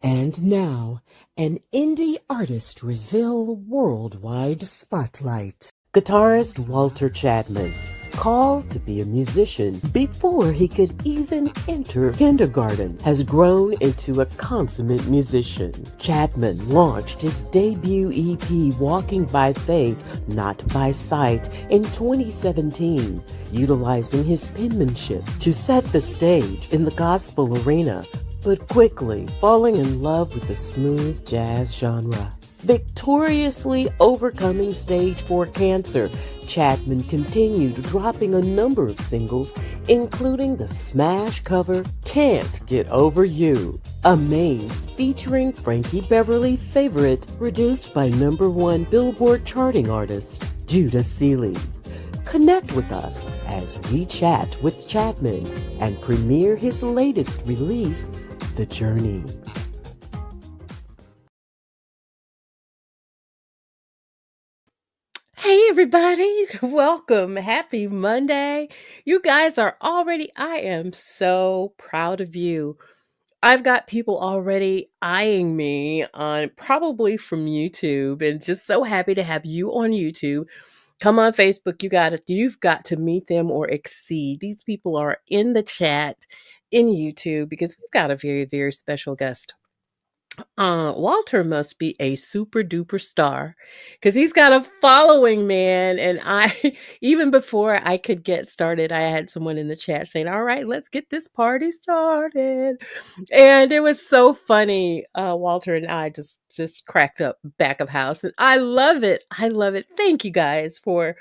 And now, an indie artist reveal worldwide spotlight. Guitarist Walter Chatman, called to be a musician before he could even enter kindergarten, has grown into a consummate musician. Chatman launched his debut EP, Walking by Faith, Not by Sight, in 2017, utilizing his penmanship to set the stage in the gospel arena, but quickly falling in love with the smooth jazz genre. Victoriously overcoming stage 4 cancer, Chatman continued dropping a number of singles, including the smash cover Can't Get Over You, Amazed featuring Frankie Beverly Favorite, produced by #1 Billboard charting artist Judah Seeley. Connect with us as we chat with Chatman and premiere his latest release, The Journey. Hey everybody, welcome. Happy Monday. You guys are I am so proud of you. I've got people already eyeing me on probably from YouTube, and just so happy to have you on YouTube. Come on Facebook, you've got to meet them or exceed. These people are in the chat in YouTube because we've got a very, very special guest. Walter must be a super duper star because he's got a following, man. And even before I could get started, I had someone in the chat saying, "All right, let's get this party started." And it was so funny. Walter and I just cracked up back of house. And I love it. I love it. Thank you guys for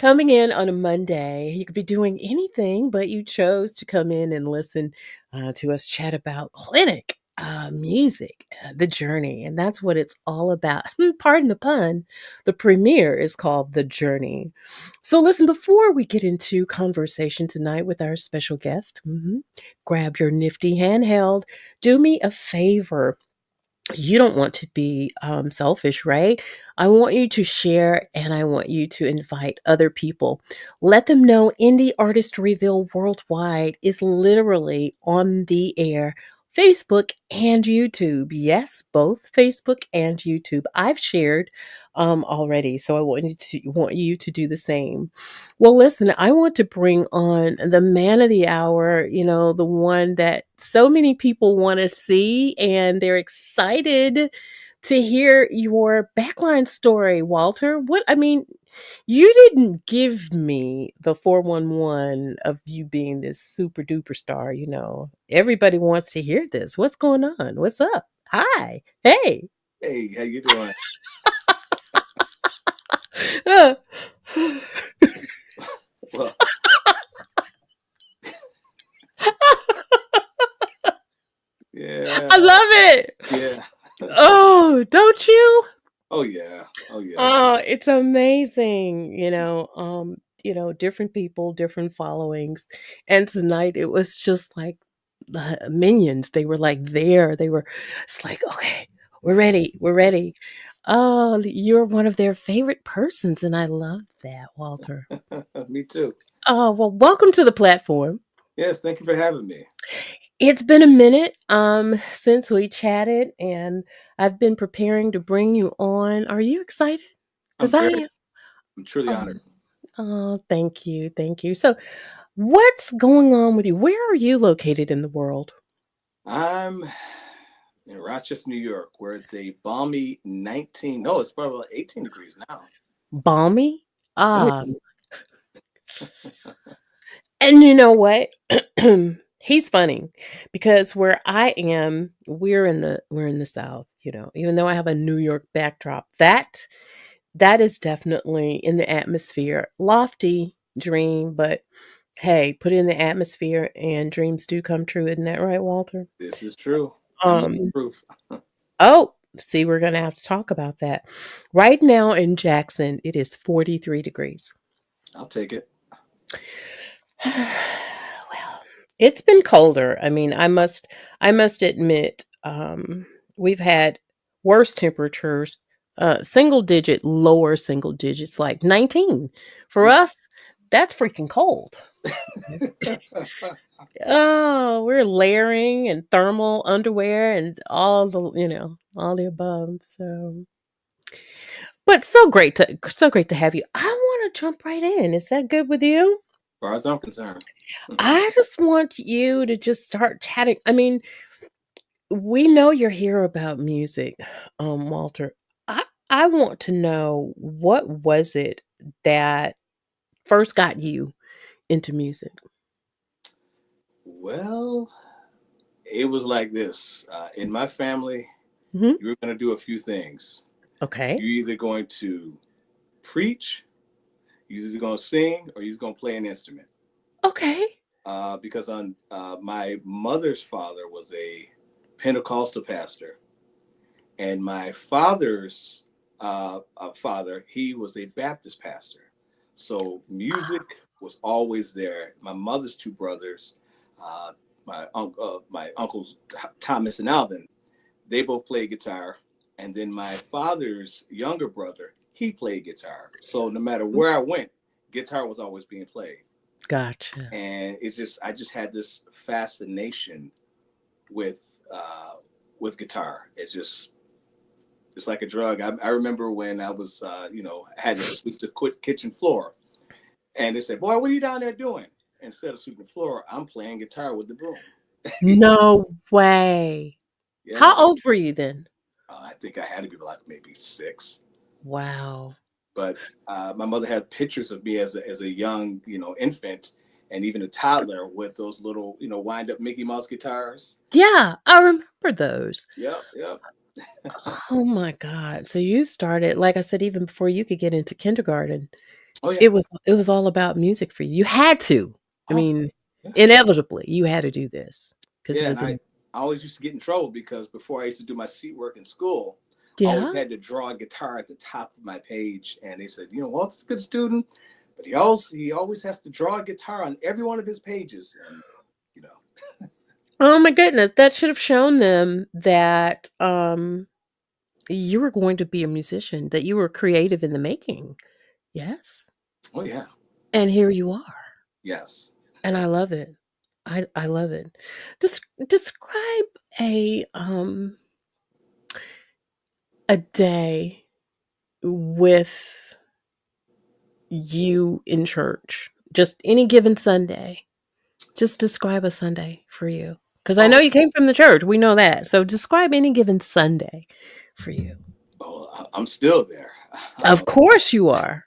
coming in on a Monday. You could be doing anything, but you chose to come in and listen to us chat about clinic music, the journey. And that's what it's all about. Pardon the pun. The premiere is called The Journey. So listen, before we get into conversation tonight with our special guest, grab your nifty handheld. Do me a favor. You don't want to be selfish, right? I want you to share and I want you to invite other people. Let them know Indie Artist Reveal Worldwide is literally on the air. Facebook and YouTube. Yes, both Facebook and YouTube. I've shared already, so I want you to do the same. Well, listen, I want to bring on the man of the hour, the one that so many people want to see and they're excited to hear your backline story, Walter. You didn't give me the 411 of you being this super duper star. Everybody wants to hear this. What's going on? What's up? Hi. Hey. Hey, how you doing? Well, yeah, I love it. yeah. Oh, don't you? Oh yeah, oh yeah. Oh, it's amazing. Different people, different followings. And tonight it was just like the minions. They were like there. It's like, okay, we're ready. We're ready. Oh, you're one of their favorite persons, and I love that, Walter. Me too. Oh, well, welcome to the platform. Yes, thank you for having me. It's been a minute since we chatted, and I've been preparing to bring you on. Are you excited? Because I am. I'm truly honored. Oh, thank you. Thank you. So, what's going on with you? Where are you located in the world? I'm in Rochester, New York, where it's a balmy 19. No, it's probably like 18 degrees now. Balmy? Oh, Ah, and you know what? He's funny because where I am, we're in the South, even though I have a New York backdrop. That is definitely in the atmosphere. Lofty dream, but hey, put it in the atmosphere and dreams do come true. Isn't that right, Walter? this is true. I'm the Um, proof. oh, see, we're going to have to talk about that. Right now in Jackson, it is 43 degrees. I'll take it. Well, it's been colder. I mean, I must admit, we've had worse temperatures, lower single digits, like 19. For us, that's freaking cold. Oh, we're layering and thermal underwear and all the, all the above. So, but so great to have you. I want to jump right in. Is that good with you? far as I'm concerned. I just want you to just start chatting. I mean, we know you're here about music, Walter. I want to know, what was it that first got you into music? Well, it was like this. In my family, Mhm. you were going to do a few things. Okay. You're either going to preach, you're either going to sing, or you're going to play an instrument. Okay. Because on my mother's father was a Pentecostal pastor, and my father's father, he was a Baptist pastor. So music was always there. My mother's two brothers, uh, my uncles Thomas and Alvin, they both played guitar, and then my father's younger brother, he played guitar. So no matter where I went, guitar was always being played, Gotcha. and I just had this fascination with with guitar. It's like a drug. I remember when I was, had to sweep the kitchen floor, and they said, "Boy, what are you down there doing?" Instead of sweeping the floor, I'm playing guitar with the broom. No way. How Yeah, old were you then? I think I had to be like maybe 6. Wow. But my mother had pictures of me as a young, infant, and even a toddler with those little, wind up Mickey Mouse guitars. Yeah, I remember those. Yep, yep. Oh my god. So you started, like I said, even before you could get into kindergarten, Oh yeah. it was all about music for you. You had to. I Oh mean, yeah. inevitably, you had to do this because it Yeah, and was I always used to get in trouble because before I used to do my seat work in school, I always Yeah? had to draw a guitar at the top of my page, and they said, Walter's a good student, but he always has to draw a guitar on every one of his pages, and you know, Oh my goodness, that should have shown them that, you were going to be a musician, that you were creative in the making. Yes. oh yeah, And here you are, yes. and I love it. I love it. Describe a day with you in church. Just any given Sunday. Just describe a Sunday for you, because I know Oh, you came from the church, we know that. So describe any given Sunday for you. I'm still there. Of course you are.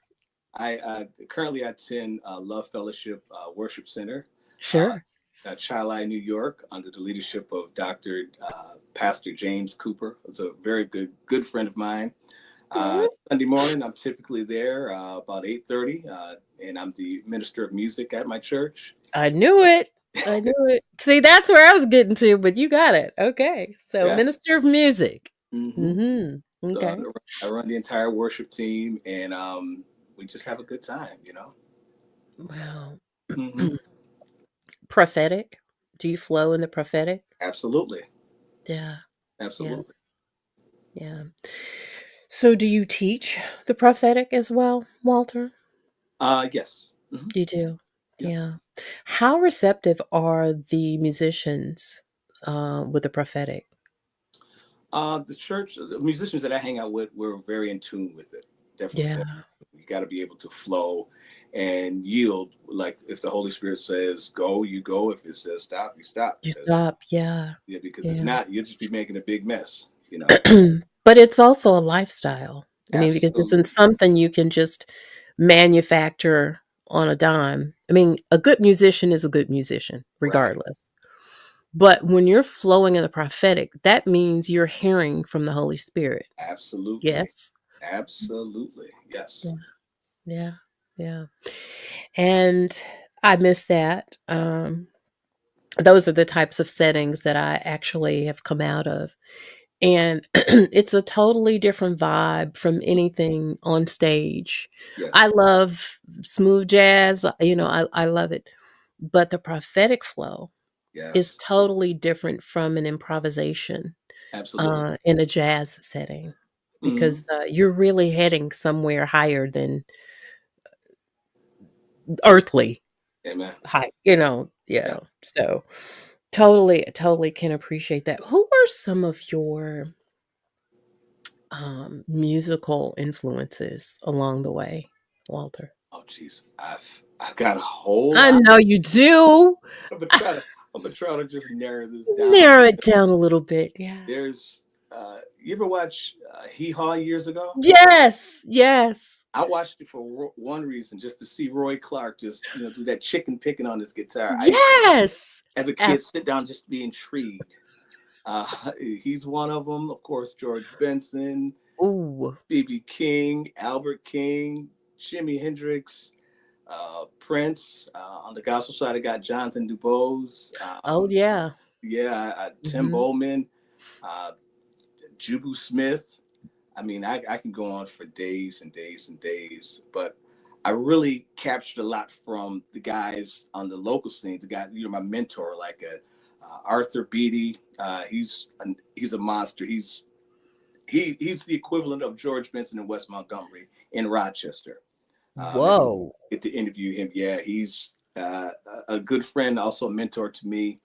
I currently attend Love Fellowship Worship Center, uh, Sure. Chi New York, under the leadership of Dr. Pastor James Cooper. It's a very good friend of mine. Mhm. Sunday morning, I'm typically there about 8:30, and I'm the minister of music at my church. I knew it. I knew it. See, that's where I was getting to, but you got it. Okay. So Yeah. minister of music. hmm Mhm. So Okay. I run the entire worship team, and we just have a good time. Wow. hmm Prophetic? Do you flow in the prophetic? Absolutely. Yeah. Yeah. Absolutely. Yeah. So do you teach the prophetic as well, Walter? Yes. You do. Yeah. Yeah. How receptive are the musicians with the prophetic? The church, the musicians that I hang out with, we're very in tune with it. Definitely, Yeah. definitely. You got to be able to flow and yield. Like if the Holy Spirit says go, you go. If it says stop, you stop. You stop. Yeah. Because if Yeah. not, you'll just be making a big mess. But it's also a lifestyle. I mean, because it's not Absolutely. something you can just manufacture on a dime. I mean, a good musician is a good musician, Right. regardless. But when you're flowing in the prophetic, that means you're hearing from the Holy Spirit. Absolutely. Yes. Absolutely. Yes. Yeah. Yeah. Yeah. And I miss that. Those are the types of settings that I actually have come out of. And it's a totally different vibe from anything on stage. I Yes. love smooth jazz, I love it. But the prophetic flow is Yes. totally different from an improvisation Absolutely. in a jazz setting, hmm because you're really heading somewhere higher than earthly. Amen. high, Yeah. so totally, totally can appreciate that. Who are some of your musical influences along the way, Walter? Oh, jeez. I've got a whole I lot. know you do. I'm gonna try to I'm gonna try to just narrow this down. Narrow it down a little bit. Yeah. There's you ever watch Hee Haw years ago? Yes. Yes. I watched it for one reason, just to see Roy Clark just do that chicken picking on his guitar. I used to, Yes. as a Ab- kid, sit down just to be intrigued. He's one of them, of course. George Benson, Ooh. B.B. King, Albert King, Jimi Hendrix, Prince. On the gospel side, I got Jonathan Dubose. Oh yeah. Yeah, Tim Hmm. Bowman, uh, Jubu Smith. I mean, I can go on for days and days and days, but I really captured a lot from the guys on the local scene. The guy, my mentor, like Arthur Beatty. He's a monster. He's the equivalent of George Benson in West Montgomery in Rochester. If you Whoa. get to interview him, yeah, he's a good friend, also a mentor to me.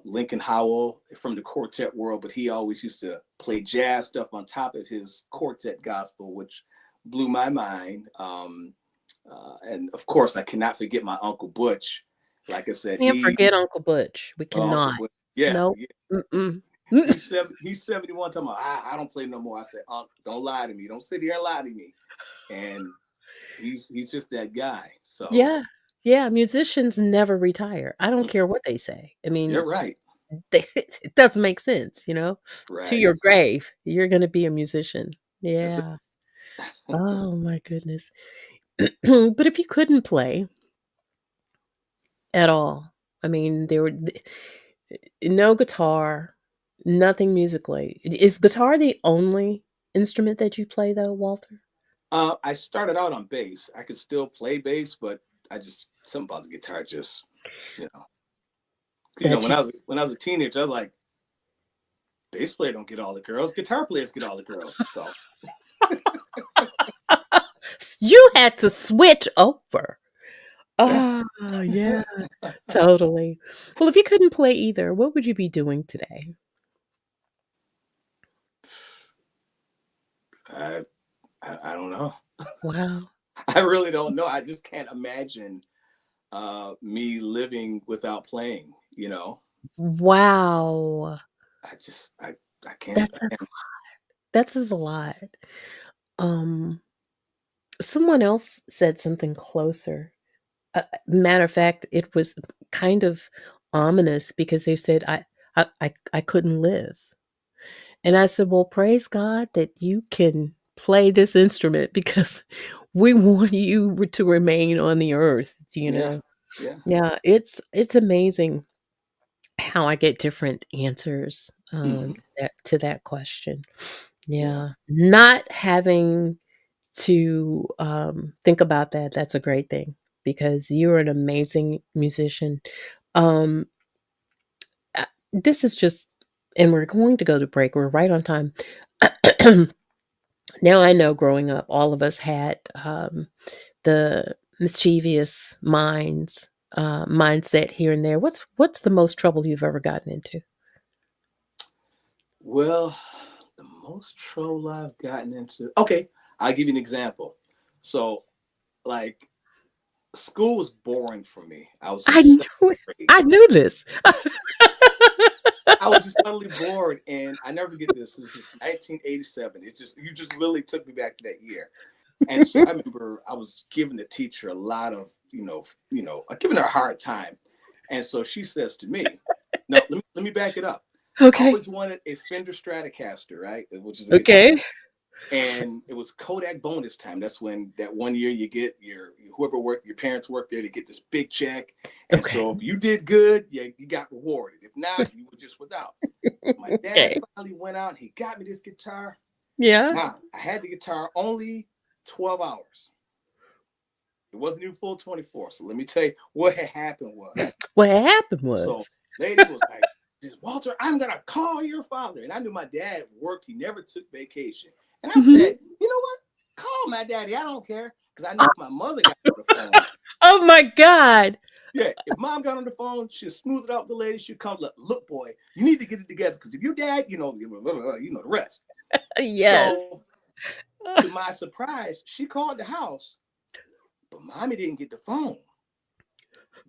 Lincoln Howell from the quartet world, but he always used to play jazz stuff on top of his quartet gospel, which blew my mind. And of course, I cannot forget my Uncle Butch. Like I said, Can't forget Uncle Butch. We Uncle cannot. Butch, yeah, Nope. yeah. Mm-mm. He's 71. Talking about, I don't play no more. I said, Unc, don't lie to me. Don't sit here and lie to me. And he's just that guy. So Yeah. Yeah. Musicians never retire. I don't care what they say. I you're mean, right. it doesn't make sense. To Right. your grave, you're going to be a musician. That's it. Yeah. Oh my goodness. But if you couldn't play at all, I mean, no guitar, nothing musically. Is guitar the only instrument that you play though, Walter? I started out on bass. I could still play bass, but I just something about the guitar just, you know, That when you I was a teenager, I was like, bass player don't get all the girls, guitar players get all the girls. So you had to switch over. yeah, Oh, yeah, totally. Well, if you couldn't play either, what would you be doing today? I, I don't know. Wow. I really don't know. I just can't imagine me living without playing. Wow. I just I can't. That's a that says a lot. Um, Someone else said something closer. Matter of fact, it was kind of ominous because they said, I couldn't live." And I said, "Well, praise God that you can play this instrument because we want you to remain on the earth," you Yeah, know? yeah, Yeah, it's amazing how I get different answers, hmm to that question. yeah. Yeah. Not having to, think about that, that's a great thing because you're an amazing musician. Um, this is just and we're going to go to break, we're right on time. Now I know growing up, all of us had, the mischievous mindset here and there. What's the most trouble you've ever gotten into? Well, the most trouble I've gotten into. Okay, I'll give you an example. So, like, school was boring for me. I was in I seventh knew it. grade. I knew this. I was just utterly bored, and I never forget this. This is 1987. It's just you just literally took me back to that year. And so I remember I was giving the teacher a lot of giving her a hard time. And so she says to me, "No, let me back it up. I Okay. always wanted a Fender Stratocaster, right, which is a guitar." Okay. And it was Kodak bonus time. That's when that one year you get your parents worked there to get this big check. And Okay. so if you did good, you got rewarded. If not, you were just without. My dad Okay. finally went out. He got me this guitar. Yeah. Now I had the guitar only 12 hours. It wasn't even full 24. So let me tell you what had happened was. What happened So was lady was like, Walter, I'm gonna call your father. And I knew my dad worked, he never took vacation. And I Mhm. said, you know what? Call my daddy. I don't care. because I know if my mother got on the phone, Oh my God. yeah, if mom got on the phone, she'll smooth it out with the lady. She'll come, look, boy, you need to get it together because if your dad, you know the rest. Yes. So, to my surprise, she called the house, but mommy didn't get the phone.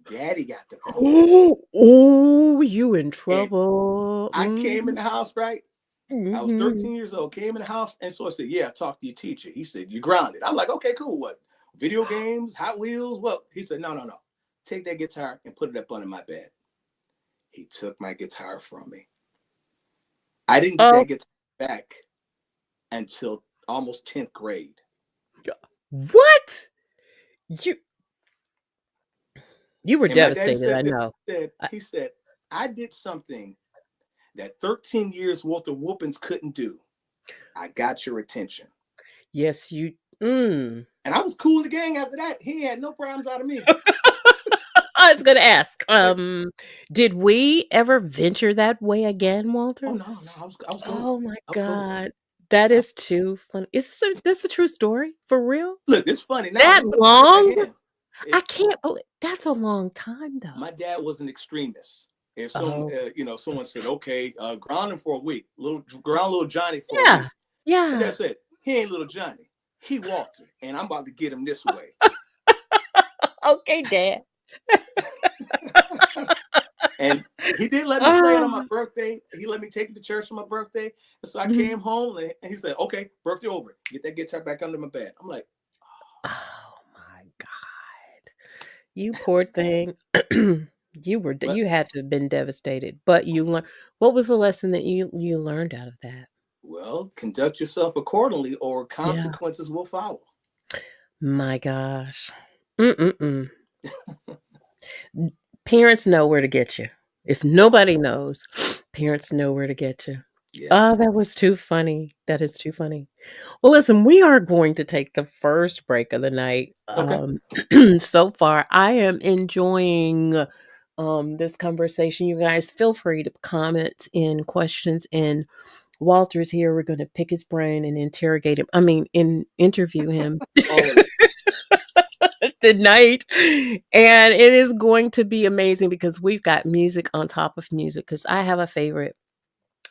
Daddy got the phone. Oh, you in And trouble. I came in the house, right? I was Mhm. 13 years old, came in the house, and so I said, yeah, talk to your teacher. He said, you're grounded. I'm like, okay, cool. What? Video games, Hot Wheels? What? He said, no, no, no. Take that guitar and put it up under my bed. He took my guitar from me. I didn't get Oh, that guitar back until almost 10th grade. what? You you were And my daddy devastated, said I this. know. I He said, I did something that 13 years worth of whoopings couldn't do. I got your attention. yes, you mm. And I was cool in the gang after that. He had no problems out of me. I was gonna ask, But did we ever venture that way again, oh Walter? no, no, I was cool. Oh my I was cool. God. That I, is too funny. Is this a true story? For real? look, it's funny now. That Look back long? in. I It, can't believe that's a long time, my though. dad was an extremist. If Oh, someone said, okay, ground him for a week, ground little Johnny for a yeah. week. My Yeah. dad said, he ain't little Johnny. He Walter, and I'm about to get him this way. Okay, Dad. And he did let me play it on my Oh. birthday. He let me take it to church on my birthday. And so I Mhm. came home and he said, okay, birthday over. Get that guitar back under my bed. I'm like, Oh my God. You poor thing. well, You had to have been devastated, but you learned what was the lesson that you learned out of that? conduct yourself accordingly or Yeah. consequences will follow. My gosh. Mm-mm-mm. N Parents know where to get you. If nobody knows, parents know where to get you. Yeah. Oh, that was too funny. That is too funny. Well, listen, we are going to take the first break of the night. Okay. So far, I am enjoying this conversation. You guys feel free to comment in questions. And Walter's here. We're going to pick his brain and interrogate him. I mean, interview him Always. tonight. And it is going to be amazing because we've got music on top of music. Because I have a favorite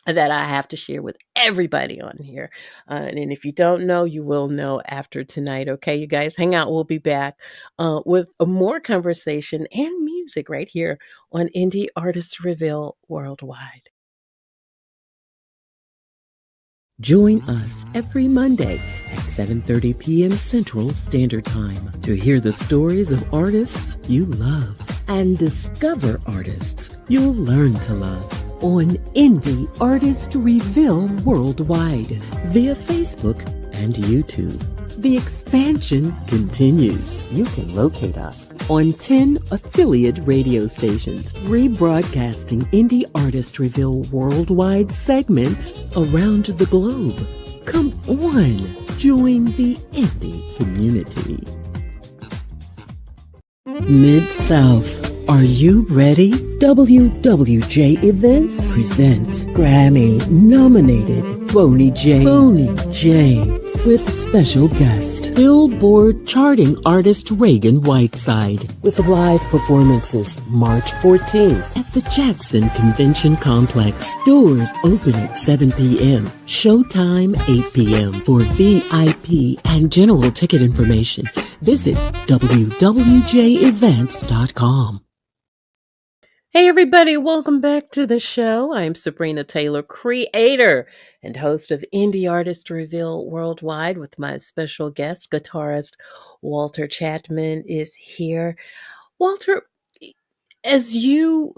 that I have to share with everybody on here. And if you don't know, you will know after tonight. Okay, you guys, hang out. We'll be back with a more conversation and music right here on Indie Artists Reveal Worldwide. Join us every Monday at 7:30 p.m. Central Standard Time to hear the stories of artists you love and discover artists you'll learn to love on Indie Artist Reveal Worldwide via Facebook and YouTube. The expansion continues. You can locate us on 10 affiliate radio stations, rebroadcasting Indie Artist Reveal worldwide segments around the globe. Come on, join the indie community. Mid-South. Are you ready? WWJ Events presents Grammy-nominated Boney James with special guest Billboard charting artist Reagan Whiteside with live performances March 14th at the Jackson Convention Complex. Doors open at 7 p.m. Showtime 8 p.m. For VIP and general ticket information, visit www.jevents.com. Hey everybody, welcome back to the show. I'm Sabrina Taylor, creator and host of Indie Artist Reveal Worldwide with my special guest, guitarist Walter Chatman is here. Walter, as you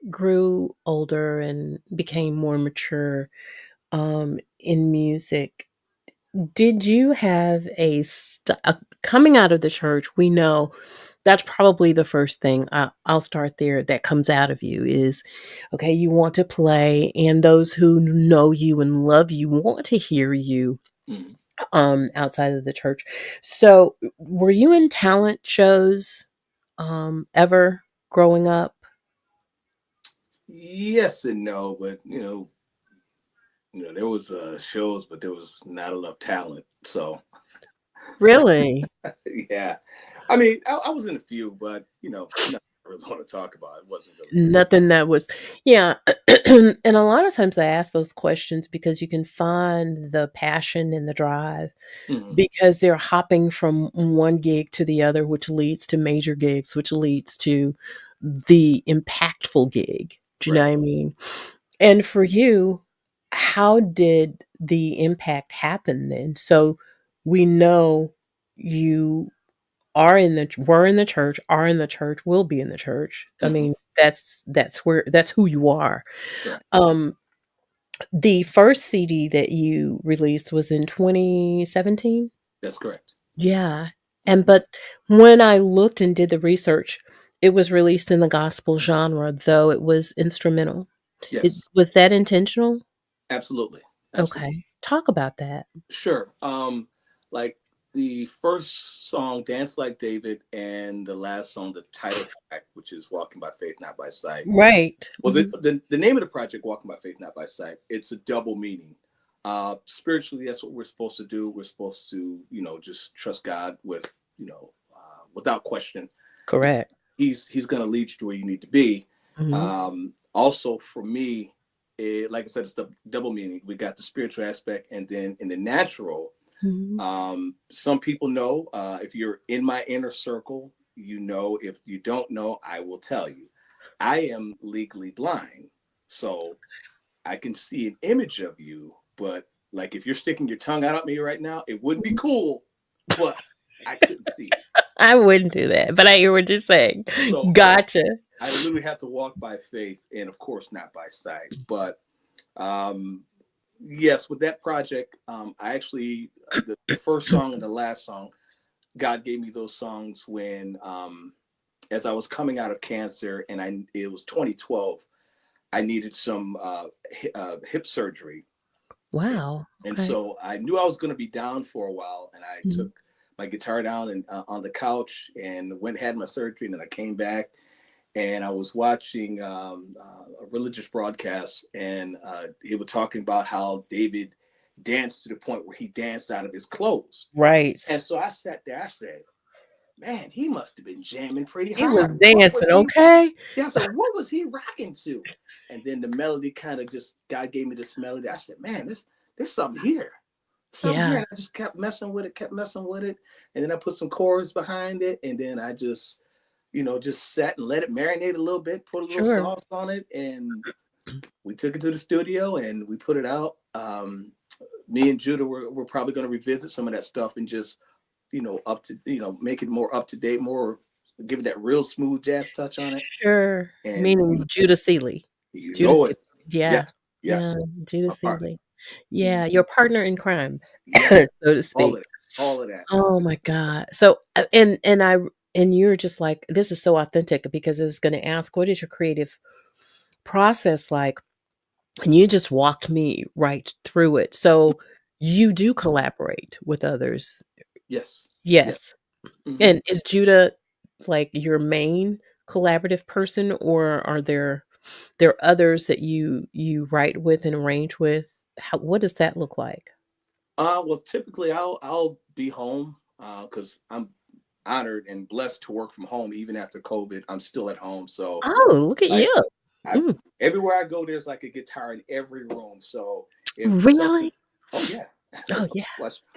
grew older and became more mature in music, did you have coming out of the church? We know that's probably the first thing. I'll start there. That comes out of you is, okay, you want to play, and those who know you and love you want to hear you Mm. outside of the church. So, were you in talent shows ever growing up? Yes and no, but there was shows, but there was not enough talent. So Really? Yeah. I mean, I was in a few, but nothing I really want to talk about. It wasn't really. Nothing that was yeah, and a lot of times I ask those questions because you can find the passion and the drive Hmm. because they're hopping from one gig to the other, which leads to major gigs, which leads to the impactful gig. Do you know Right. what I mean? And for you, how did the impact happen then? So we know you are in the were in the church, are in the church, will be in the church. I Hmm. mean, that's who you are. Right. Um, the first CD that you released was in 2017? That's correct. Yeah, and Hmm. but when I looked and did the research, it was released in the gospel genre, though it was instrumental. It Yes. was that intentional? Absolutely. Absolutely. Okay. Talk about that. Sure. Like the first song, "Dance Like David," and the last song, the title track, which is "Walking by Faith, Not by Sight." Right. Well, the name of the project, "Walking by Faith, Not by Sight," it's a double meaning. Spiritually, that's what we're supposed to do. We're supposed to, just trust God with, without question. Correct. He's going to lead you to where you need to be. Mhm. Also, for me, like I said, it's the double meaning. We got the spiritual aspect, and then in the natural, Mhm. some people know. If you're in my inner circle, you know. If you don't know, I will tell you. I am legally blind, so I can see an image of you, but like if you're sticking your tongue out at me right now, it would be Mhm. cool, but I couldn't see it. I wouldn't do that, but I hear what you're saying. So Gotcha. I literally have to walk by faith and, of course, not by sight. But um, yes, with that project, I actually, the first song and the last song, God gave me those songs when, as I was coming out of cancer, and it was 2012. I needed some hip surgery, Wow, and okay. so I knew I was going to be down for a while, and I Mhm. took my guitar down and on the couch and went and had my surgery, and then I came back and I was watching a religious broadcast, and he was talking about how David danced to the point where he danced out of his clothes. Right. And so I sat there, I said, man, he must have been jamming pretty He was hard. What was dancing, he? okay? Yeah, I said, what was he rocking to? And then the melody kind of just, God gave me this melody. I said, man, there's something here. Something here. Yeah, And I just kept messing with it, kept messing with it. And then I put some chords behind it. And then I just sat and let it marinate a little bit, put a little sure. sauce on it. And we took it to the studio and we put it out. Me and Judah were probably going to revisit some of that stuff and just, up to, make it more up to date, more, give it that real smooth jazz touch on it. Sure. And Meaning Judah Seeley. you Judah know it. Seeley. Yeah, Yes, yeah, yes, Judah my partner. Seeley. Mhm. Yeah, your partner in crime, Yes, so to all speak. of that, all of that. Oh my god. So, and you're just like, "This is so authentic," because I was gonna ask, what is your creative process like? And you just walked me right through it. So, you do collaborate with others? Yes, yes. Yes. Hmm. And is Judah, like, your main collaborative person, or are there others that you write with and arrange with? What does that look like? Well, typically I'll be home because I'm honored and blessed to work from home even after COVID. I'm still at home, so Oh, look at like you. I Mm. everywhere I go, there's like a guitar in every room. So if something, Really? oh yeah, Oh, so yeah.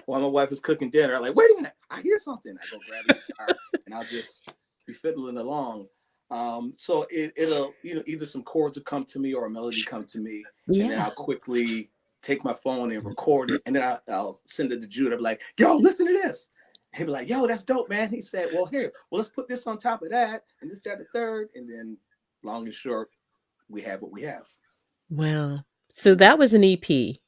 while my wife is cooking dinner, I'm like, wait a minute, I hear something. I go grab a guitar and I'll just be fiddling along. So it'll either some chords will come to me or a melody come to me, and then Yeah. I'll quickly take my phone and record it, and then I'll send it to Jude. I'll be like, yo, listen to this. He'd be like, yo, that's dope, man. He said, well, let's put this on top of that, and this, that, the third, and then long and short, we have what we have. Wow. So that was an EP.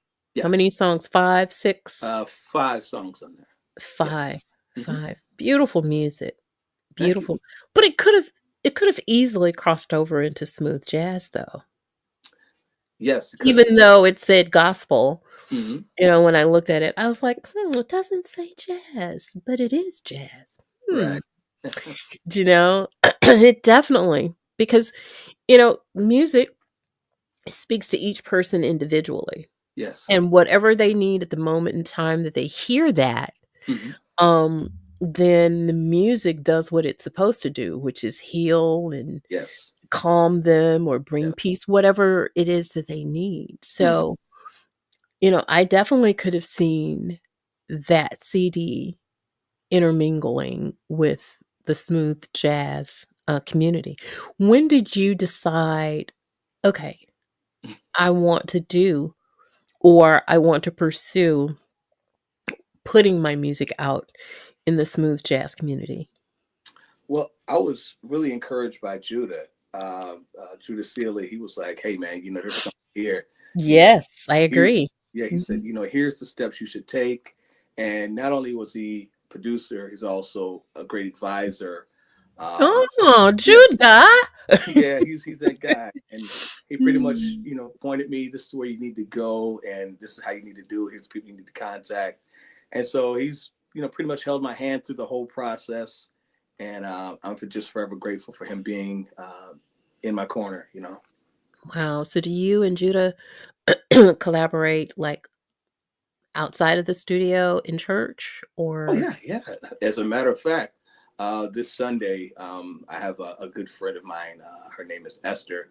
How many Yes. songs? 5, 6? 5 songs on there. Yes. 5. Hmm. 5. Beautiful music. Thank you. Beautiful. But it could have easily crossed over into smooth jazz, though. Yes, it could have. Even though it said gospel, Hmm. when I looked at it, I was like, it doesn't say jazz, but it is jazz. Hmm. Right. Do you know? It definitely, because, music speaks to each person individually. Yes. And whatever they need at the moment in time that they hear that, Hmm. um, then the music does what it's supposed to do, which is heal and Yes. calm them or Yeah. bring peace, whatever it is that they need. Hmm. So, I definitely could have seen that CD intermingling with the smooth jazz, community. When did you decide, "Okay, I want to do or I want to pursue putting my music out in the smooth jazz community?" Well, I was really encouraged by Judah. Judah Sealy, he was like, "Hey, man, there's something here. You know, Yes, I here's agree. yeah." He said, Mhm. "Here's the steps you should take." And not only was he producer, he's also a great advisor. Oh, Yes, Judah. yeah, he's that guy, and he pretty much Mm. pointed me. This is where you need to go, and this is how you need to do it. Here's the people you need to contact, and so he's pretty much held my hand through the whole process, and I'm just forever grateful for him being in my corner. Wow, so do you and Judah collaborate, like, outside of the studio in church, Oh or yeah, yeah. As a matter of fact, this Sunday, I have a good friend of mine. Her name is Esther.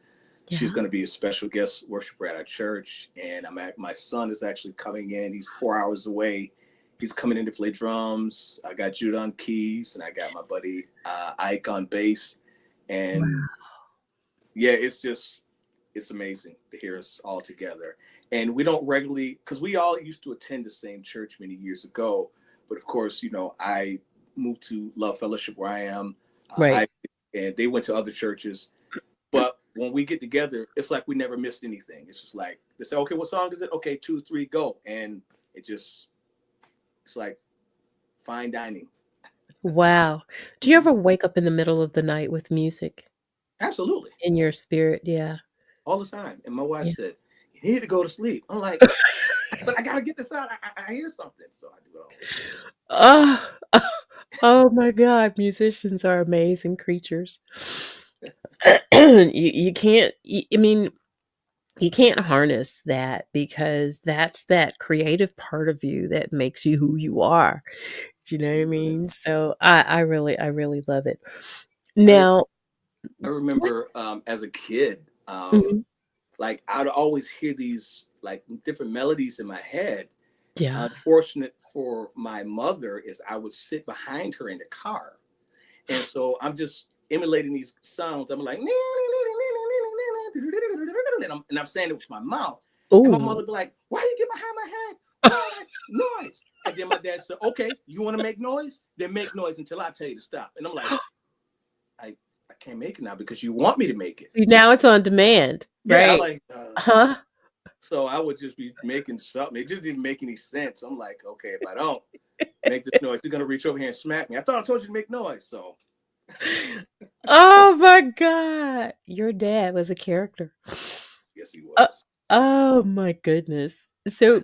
She's Yeah. going to be a special guest worshiper at our church, and my son is actually coming in. He's 4 hours away. He's coming in to play drums. I got Jude on keys, and I got my buddy Ike on bass. And Wow. yeah, it's amazing to hear us all together. And we don't regularly, because we all used to attend the same church many years ago. But of course, I moved to Love Fellowship where I am. Right. I and they went to other churches. But when we get together, it's like we never missed anything. It's just like they say, okay, what song is it? Okay, two, three, go, and it's like fine dining. Wow. Do you Mhm. ever wake up in the middle of the night with music Absolutely, in your spirit? Yeah. all the time. And my wife Yeah. said, "You need to go to sleep." I'm like, "But I gotta get this out. I hear something," so I do it all the time. Oh, oh my god, musicians are amazing creatures. You can't I mean, you can't harness that because that's that creative part of you that makes you who you are. Do you know what I Absolutely. mean? So I really love it. I Now, I what remember as a kid, mhm. like I'd always hear these like different melodies in my head. Yeah. Unfortunate for my mother is I would sit behind her in the car, and so I'm just emulating these sounds. I'm like, and I'm saying it with my mouth, and my Ooh. mother be like, "Why you get behind my head? Why all that noise?" And then my dad said, "Okay, you want to make noise? Then make noise until I tell you to stop." And I'm like, I I can't make it now because you want me to make it. See, now it's on demand, Yeah, I'm right? like, Huh? so I would just be making something. It just didn't make any sense. I'm like, okay, if I don't make this noise, you're gonna reach over here and smack me. I thought I told you to make noise. So Oh my god. Your dad was a character. yes, he Uh, was. oh my goodness. So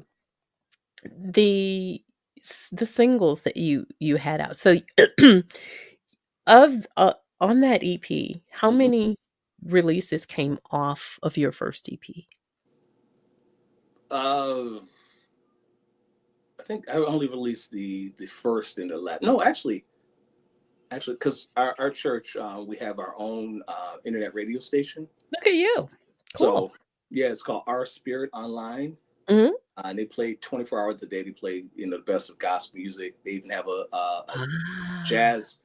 the the singles that you had out. So of on that EP, how Mm-hmm. many releases came off of your first EP? Uh, I think I only released the first and the last. No, actually, because our church, we have our own internet radio station. Look at you. Cool. So yeah, it's called Our Spirit Online. Mhm. And they play 24 hours a day. They play the best of gospel music. They even have a Ah, jazz,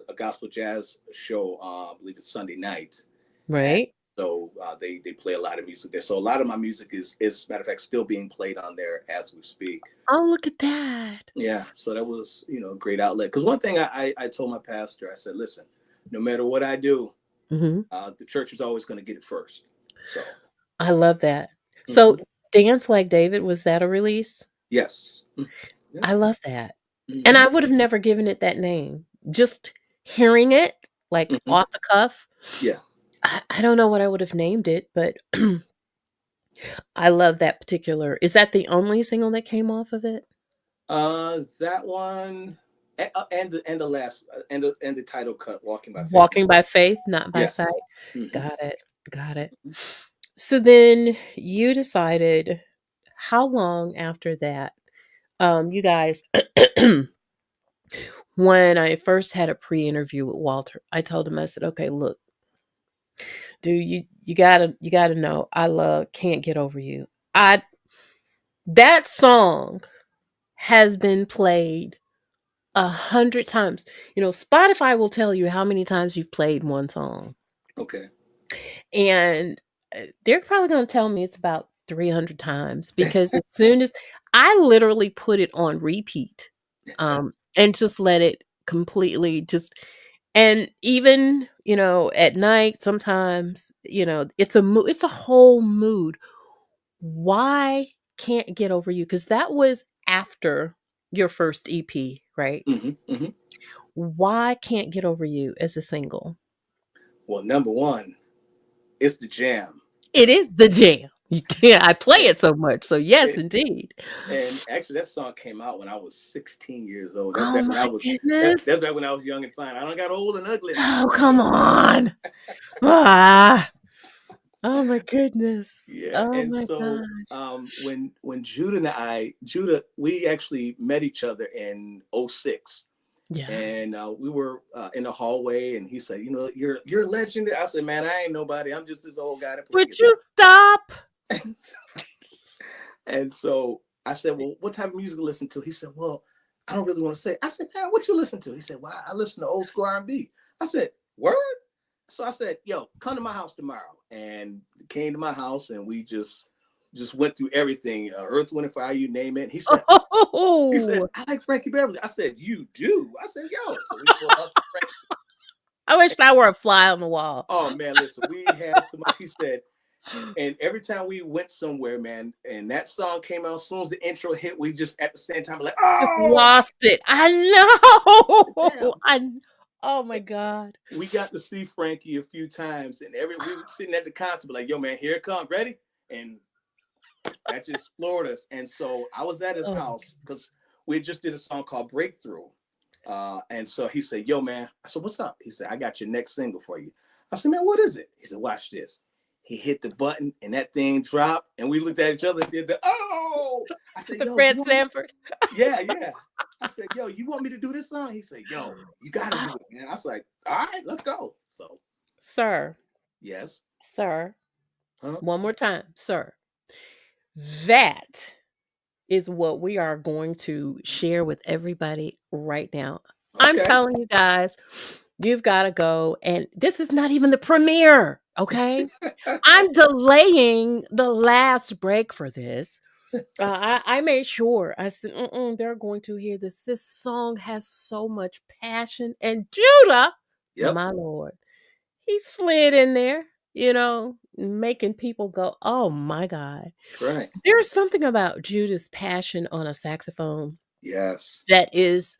a gospel jazz show. I believe it's Sunday night, and right? so they play a lot of music there. So a lot of my music is matter of fact still being played on there as we speak. Oh, look at that. Yeah, so that was a great outlet. Because one thing I told my pastor, I said, listen, no matter what I do, Mhm. the church is always going to get it first. So I love that. So, mhm. Dance Like David, was that a release? Yes, yeah. I love that. And Hmm. I would have never given it that name. Just hearing it, like, Hmm. off the cuff, Yeah. I don't know what I would have named it, but I love that particular is that the only single that came off of it? That one, and the last, and the title cut, "Walking by Faith." Walking by Faith, Not by Sight? Yes. Hmm. Got it, got it. So then you decided how long after that, you guys When I first had a pre-interview with Walter, I told him, I said, "Okay, look, dude, you gotta know I love Can't Get Over You. I That song has been played 100 times. Spotify will tell you how many times you've played one song. Okay. And they're probably going to tell me it's about 300 times because as soon as I literally put it on repeat, and just let it completely just, and even, at night, sometimes, it's a whole mood. Why Can't Get Over You? Because that was after your first EP, right? Hmm. Hmm. Why Can't Get Over You as a single? Well, number one, it's the jam. It is the jam. You can't I play And, it so much, so yes, and, indeed. and actually, that song came out when I was 16 years old. That's Oh back when I my was goodness. that's back when I was young and fine. I don't got old and ugly now. Oh, come on. Ah. Oh my goodness. Yeah, Oh and my so gosh. when Judah, we actually met each other in '06, Yeah. and we were in the hallway, and he said, you're a legend. I said, man, I ain't nobody. I'm just this old guy that play Would guitar. you stop? And so I said, well, what type of music you listen to? He said, well, I don't really want to say. I said, man, what you listen to? He said, well, I listen to old school R&B. I said, word? So I said, yo, come to my house tomorrow. And came to my house, and we just went through everything, Earth, Wind, and Fire, you name it. And he said, Oh, I like Frankie Beverly. I said, you do? I said, yo. So we pulled out some Frankie. I wish I were a fly on the wall. Oh, man, listen, we had so much. He said, and every time we went somewhere, man, and that song came out, as soon as the intro hit, we just at the same time like, Just oh, lost it. I know. damn. Oh my God. We got to see Frankie a few times, and we were sitting at the concert, like, yo, man, here it comes, ready? And that just floored us. And so I was at his Oh, house because we just did a song called Breakthrough. And so he said, yo, man. I said, what's up? He said, I got your next single for you. I said, man, what is it? He said, watch this. He hit the button and that thing dropped. And we looked at each other and did the, oh. I said, the yo, you Fred want me? Sanford. Yeah, yeah. I said, yo, you want me to do this song? He said, yo, you got to do it, man. I was like, all right, let's go. So, Sir, yes. sir, Huh? one more time, sir. That is what we are going to share with everybody right now. I'm Okay. telling you guys, you've got to go. And this is not even the premiere, okay? I'm delaying the last break for this. I made sure. I said, they're going to hear this. This song has so much passion. And Judah, Yep. my Lord, he slid in there, making people go, oh my God. Right. There's something about Judah's passion on a saxophone Yes. that is,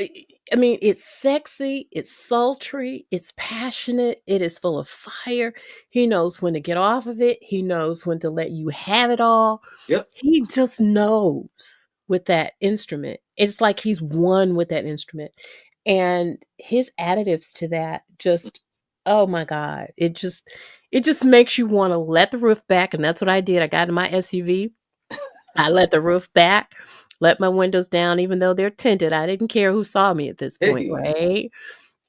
I mean, it's sexy, it's sultry, it's passionate, it is full of fire. He knows when to get off of it, he knows when to let you have it all. Yep. He just knows with that instrument. It's like he's one with that instrument. And his additives to that just, oh my God, it just makes you want to let the roof back. And that's what I did. I got in my SUV. I let the roof back, let my windows down, even though they're tinted. I didn't care who saw me at this point, Hey. right?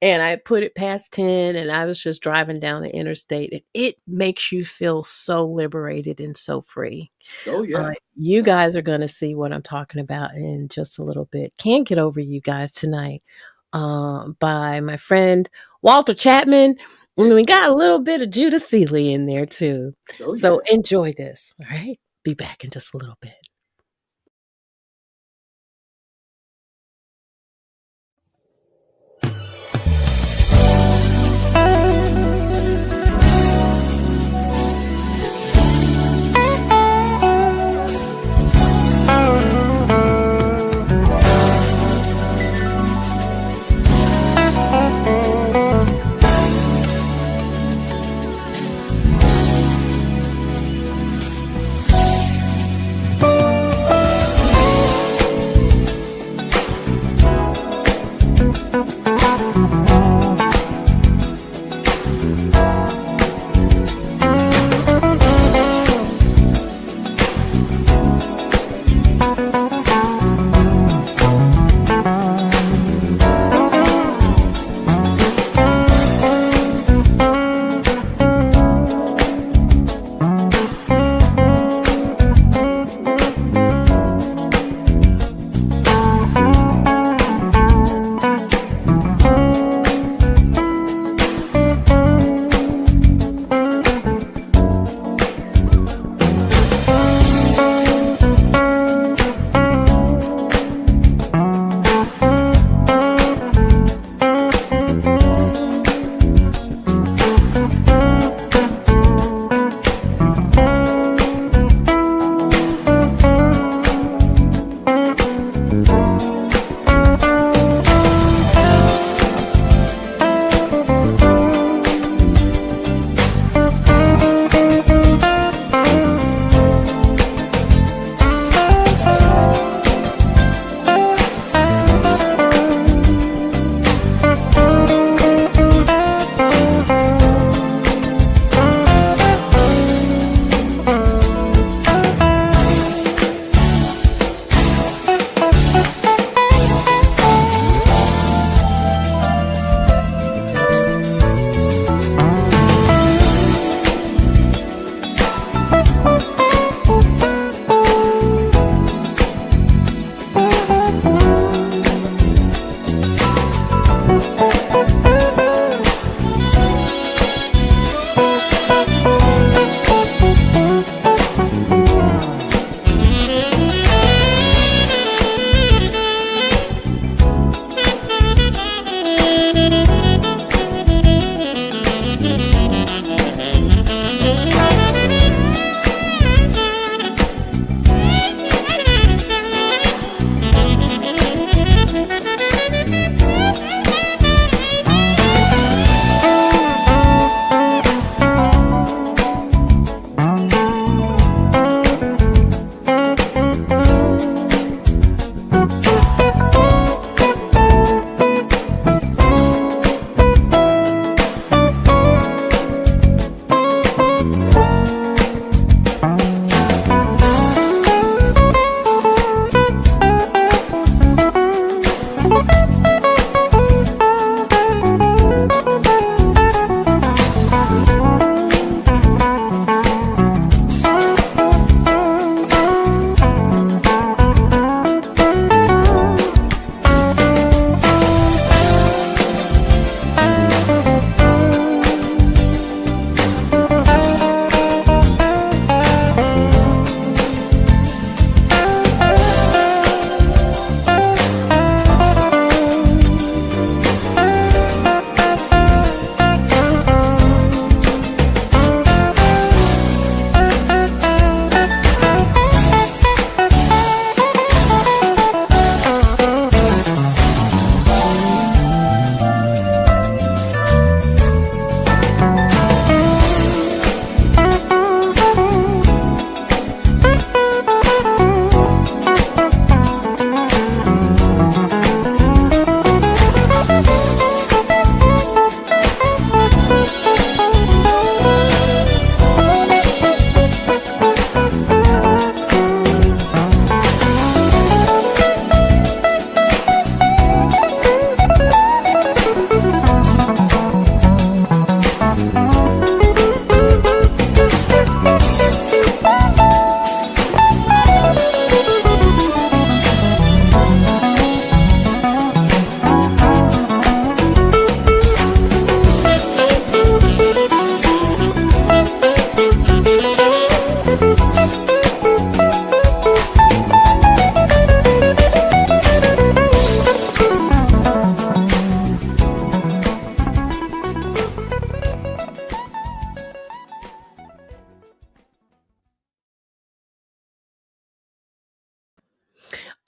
And I put it past 10 and I was just driving down the interstate. And it makes you feel so liberated and so free. Oh, yeah. You guys are going to see what I'm talking about in just a little bit. Can't Get Over You guys tonight, by my friend Walter Chatman. And we got a little bit of Judah Seeley in there too. Oh, So yeah. enjoy this. All right. Be back in just a little bit.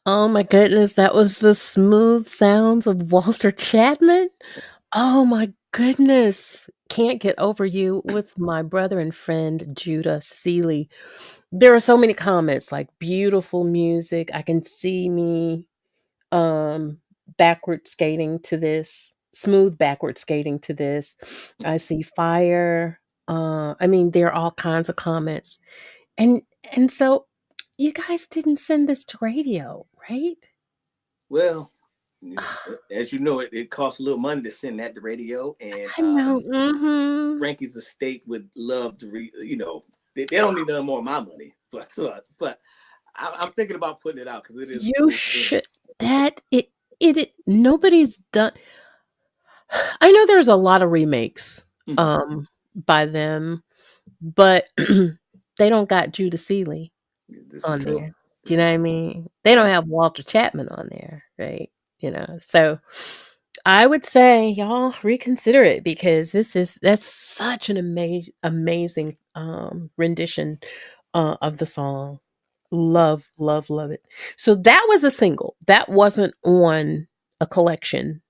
Oh my goodness, that was the smooth sounds of Walter Chatman? Oh my goodness. Can't Get Over You with my brother and friend Judah Seeley. There are so many comments like beautiful music. I can see me um backward skating to this, smooth backward skating to this. I see fire. I mean there are all kinds of comments. And and so you guys didn't send this to radio, right? Well, as you know, it costs a little money to send that to radio, and I know. Mhm. Frankie's estate would love to they don't need none more of my money, but I'm thinking about putting it out because it is You so good. should that it nobody's done. I know there's a lot of remakes, Mhm. by them, but they don't got Judah Seeley This is on true. there. Do you This know is what I true. mean? They don't Right. have Walter Chapman on there, right? So I would say y'all reconsider it because that's such an amazing, rendition, of the song. Love, love, love it. So that was a single. That wasn't on a collection.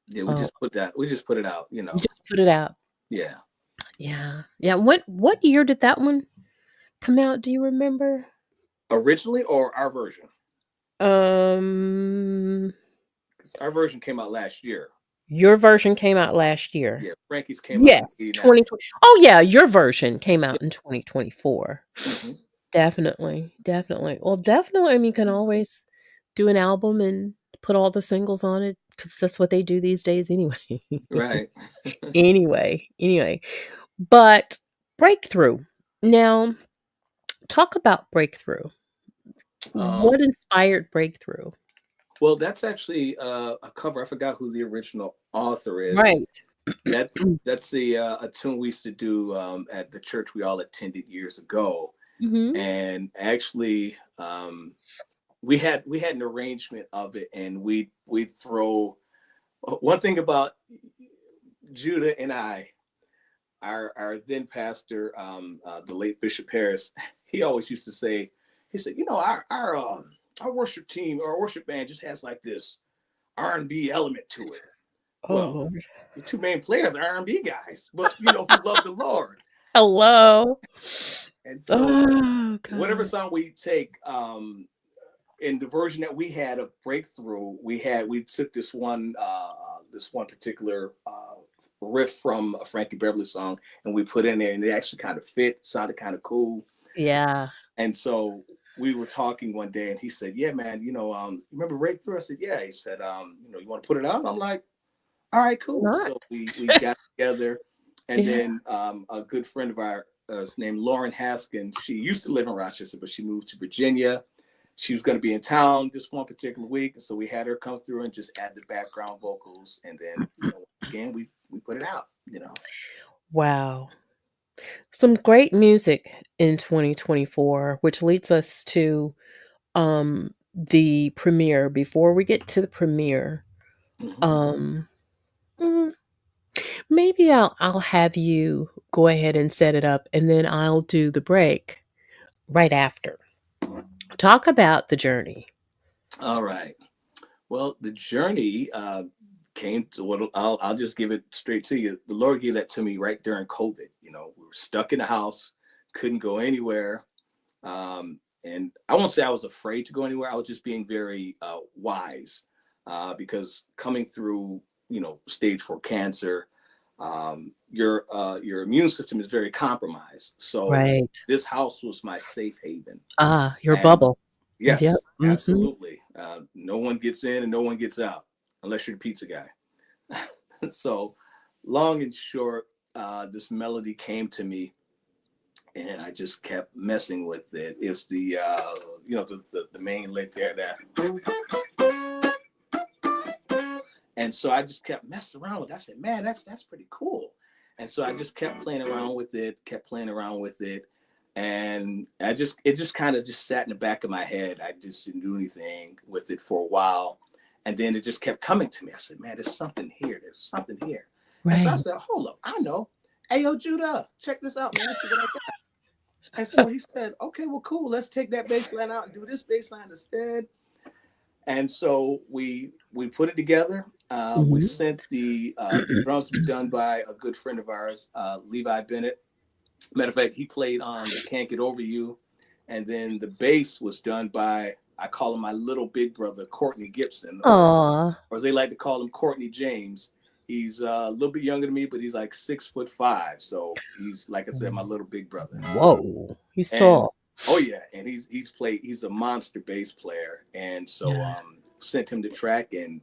Yeah, we Um, just put that. We just put it out. you just put it out. Yeah. Yeah. Yeah. What year did that one come out? Do you remember? Originally or our version? Um, Because our version came out last year. your version came out last year. Yeah, Frankie's came out Yes, in '89. 2020. Oh yeah, your version came Yeah. out in 2024. Hmm. Definitely, definitely. Well, definitely, I mean, you can always do an album and put all the singles on it because that's what they do these days anyway. Right. Anyway. But Breakthrough. Now, talk about Breakthrough. um, What inspired Breakthrough? Well, that's actually a cover. I forgot who the original author is. Right. That's a tune we used to do at the church we all attended years ago, Mhm. and actually we had an arrangement of it, and we throw one thing about Judah and I, our then pastor, the late Bishop Harris. He always used to say, he said, our worship team or our worship band just has like this R&B element to it. Oh, Well, Lord. the two main players are R&B guys, but who love the Lord. Hello. And so Oh, whatever God. song we take, in the version that we had of Breakthrough, we took this one particular riff from a Frankie Beverly song, and we put in there, and it actually kind of fit, sounded kind of cool. Yeah. And so we were talking one day, and he said, "Yeah, man, you remember Breakthrough?" I said, "Yeah." He said, "You want to put it out?" I'm like, "All right, cool." Not. So we got together, and Yeah. then a good friend of ours named Lauren Haskin. She used to live in Rochester, but she moved to Virginia. She was going to be in town this one particular week, and so we had her come through and just add the background vocals, and then again we put it out. Wow. Some great music in 2024, which leads us to the premiere. Before we get to the premiere, Mhm. um mm, maybe I'll have you go ahead and set it up, and then I'll do the break right after. Talk about the journey. All right. Well, the journey came to what I'll just give it straight to you. The Lord gave that to me right during COVID. We were stuck in the house, couldn't go anywhere. And I won't say I was afraid to go anywhere. I was just being very wise because coming through, stage 4 cancer, your immune system is very compromised. So Right. this house was my safe haven. Ah, your And bubble. Yep. yes, Mhm. absolutely. No one gets in and no one gets out unless you're the pizza guy. So, long and short, this melody came to me, and I just kept messing with it. It's the main lick there, and so I just kept messing around with it. I said, man, that's pretty cool. And so I just kept playing around with it, and it just kind of just sat in the back of my head. I just didn't do anything with it for a while, and then it just kept coming to me. I said, man, there's something here. There's something here. And so I Right. said, hold up, I know. Hey, yo, Judah, check this out, man. This is what I got. And so he said, okay, well, cool. Let's take that bass line out and do this bass line instead. And so we put it together. We Mhm. sent the drums to be done by a good friend of ours, Levi Bennett. Matter of fact, he played on the "Can't Get Over You," and then the bass was done by, I call him my little big brother, Courtney Gibson, Aw. or as they like to call him, Courtney James. He's a little bit younger than me, but he's like 6'5", so he's, like I said, my little big brother. Whoa. He's And tall. oh yeah, and he's a monster bass player, and so Yeah. sent him the track, and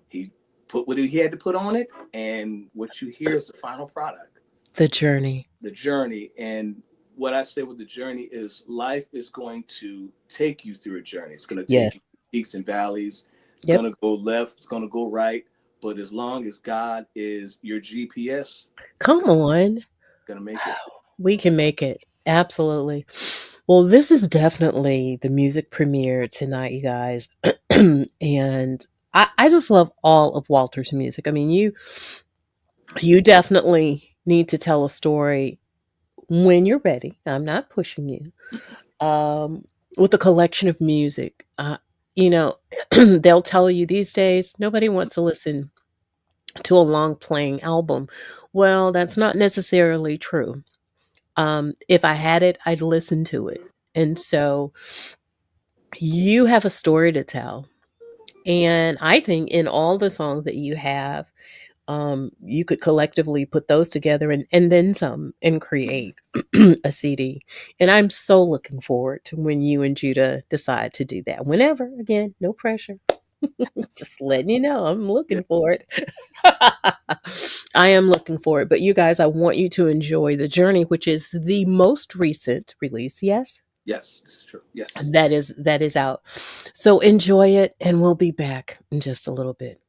he put what he had to put on it, and what you hear is the final product, The journey. the journey. And what I say with the journey is life is going to take you through a journey. It's going to take you Yes. through peaks and valleys. It's going Yep. to go left, it's going to go right, but as long as God is your GPS, you're Come on. going to make it. We can make it. Absolutely. Well, this is definitely the music premiere tonight, you guys. And I just love all of Walter's music. I mean, you definitely need to tell a story when you're ready. I'm not pushing you. With a collection of music. You know, they'll tell you these days nobody wants to listen to a long playing album. Well, that's not necessarily true. If I had it, I'd listen to it. And so you have a story to tell. And I think in all the songs that you have, you could collectively put those together and then some and create a CD. And I'm so looking forward to when you and Judah decide to do that. Whenever, again, no pressure. Just letting you know, I'm Yeah. looking for it. I am looking for it. But you guys, I want you to enjoy The Journey, which is the most recent release. Yes? Yes, this is true. Yes. That is out. So enjoy it, and we'll be back in just a little bit.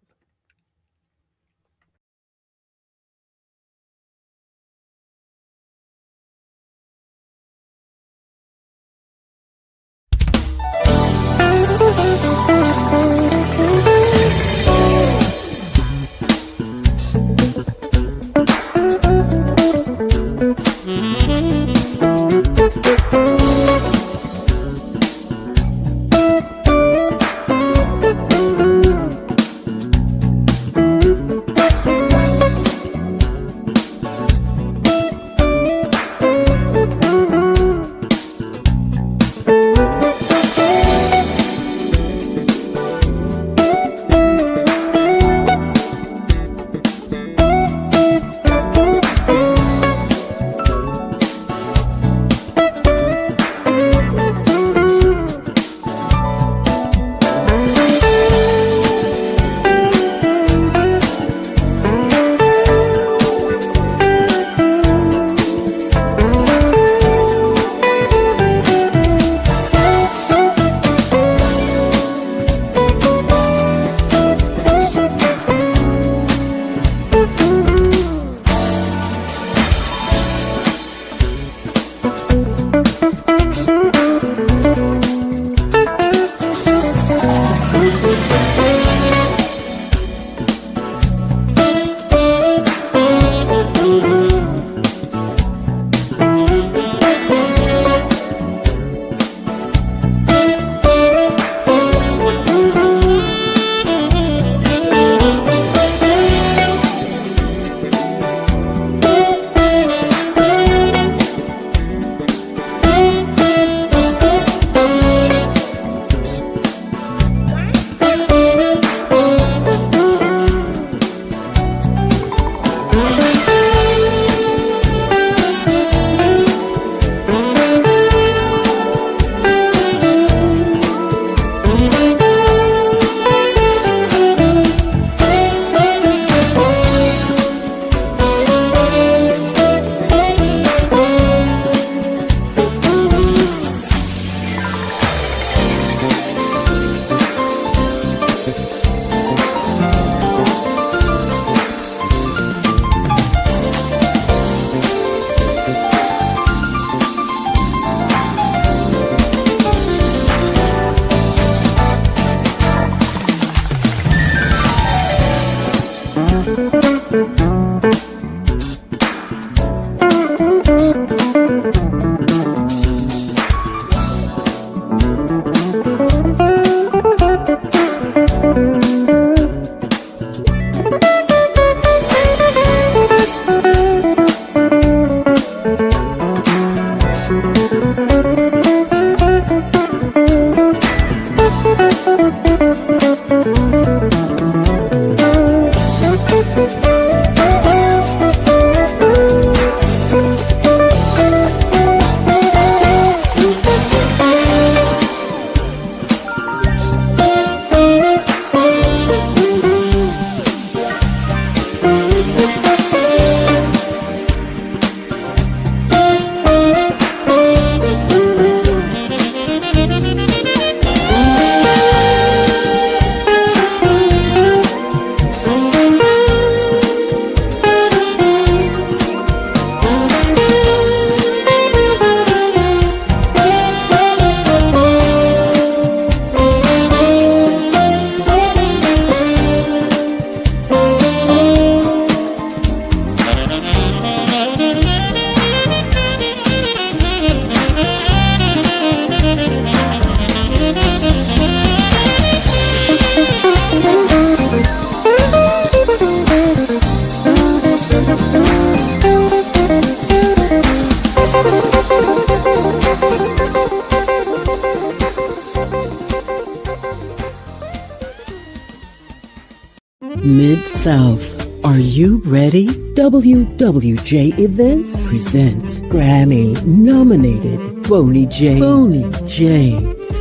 Mid-South. Are you ready? WWJ Events presents Grammy-nominated Boney James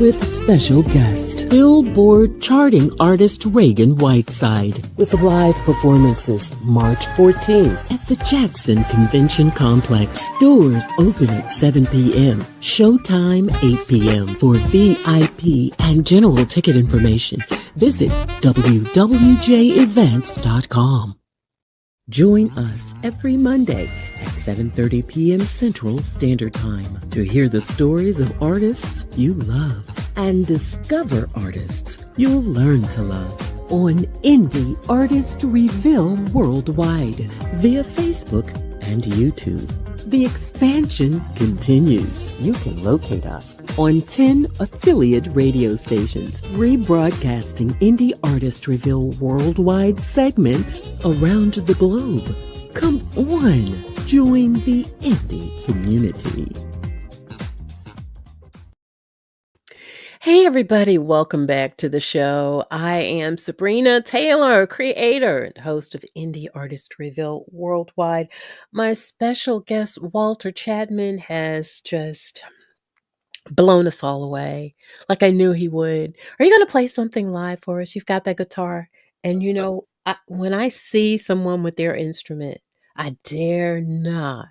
with special guest Billboard charting artist Reagan Whiteside with live performances March 14th at the Jackson Convention Complex. Doors open at 7 p.m. Showtime 8 p.m. For VIP and general ticket information, visit www.jevents.com. Join us every Monday at 7:30 p.m. Central Standard Time to hear the stories of artists you love and discover artists you'll learn to love on Indie Artist Reveal Worldwide via Facebook and YouTube. The expansion continues. You can locate us on 10 affiliate radio stations, rebroadcasting Indie Artist Reveal Worldwide segments around the globe. Come on, join the indie community. Hey everybody, welcome back to the show. I am Sabrina Taylor, creator and host of Indie Artist Reveal Worldwide. My special guest, Walter Chatman, has just blown us all away like I knew he would. Are you going to play something live for us? You've got that guitar. And when I see someone with their instrument, I dare not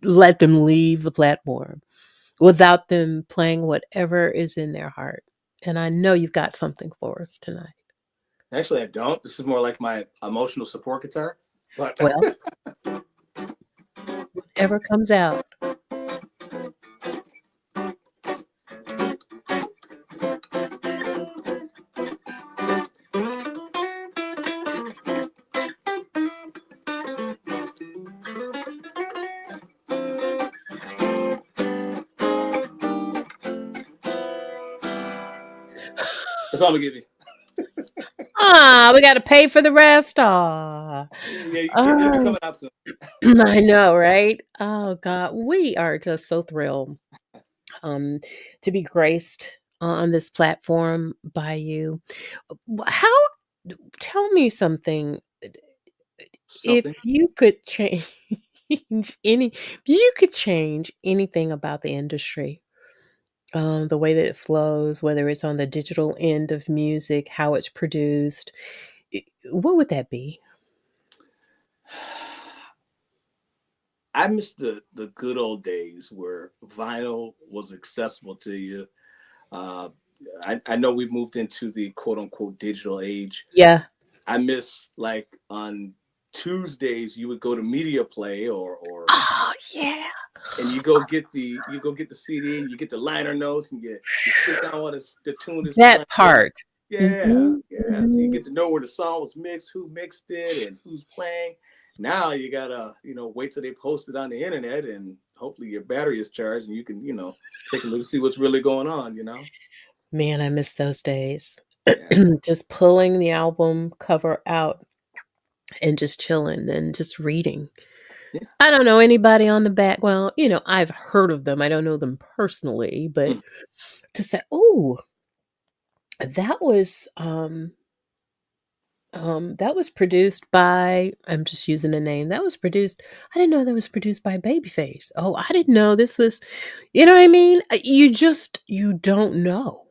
let them leave the platform without them playing whatever is in their heart. And I know you've got something for us tonight. Actually, I don't. This is more like my emotional support guitar. But Well, whatever comes out. that's all I'm gonna give you. We got to pay for the rest. Yeah, it'll be coming out soon. I know, right? Oh God, we are just so thrilled to be graced on this platform by you. How? Tell me something. If Something. you could change if you could change anything about the industry, the way that it flows, whether it's on the digital end of music, how it's produced, what would that be? I miss the good old days where vinyl was accessible to you. Uh, I know we moved into the quote unquote digital age. Yeah. I miss like on Tuesdays you would go to Media Play or Oh, yeah. and you go get the CD and you get the liner notes and you sit down while the tune is That playing. part. Yeah, Mhm, yeah. So you mhm. get to know where the song was mixed, who mixed it, and who's playing. Now you gotta, wait till they post it on the internet, and hopefully your battery is charged, and you can, take a look and see what's really going on. Man, I miss those days. Yeah, Just pulling the album cover out and just chilling and just reading. yeah. I don't know anybody on the back. Well, I've heard of them. I don't know them personally, but Mm, to say, "Oh, that was that was produced by," I'm just using a name. That was produced I didn't know that was produced by Babyface. Oh, I didn't know this was, you know what I mean? You don't know.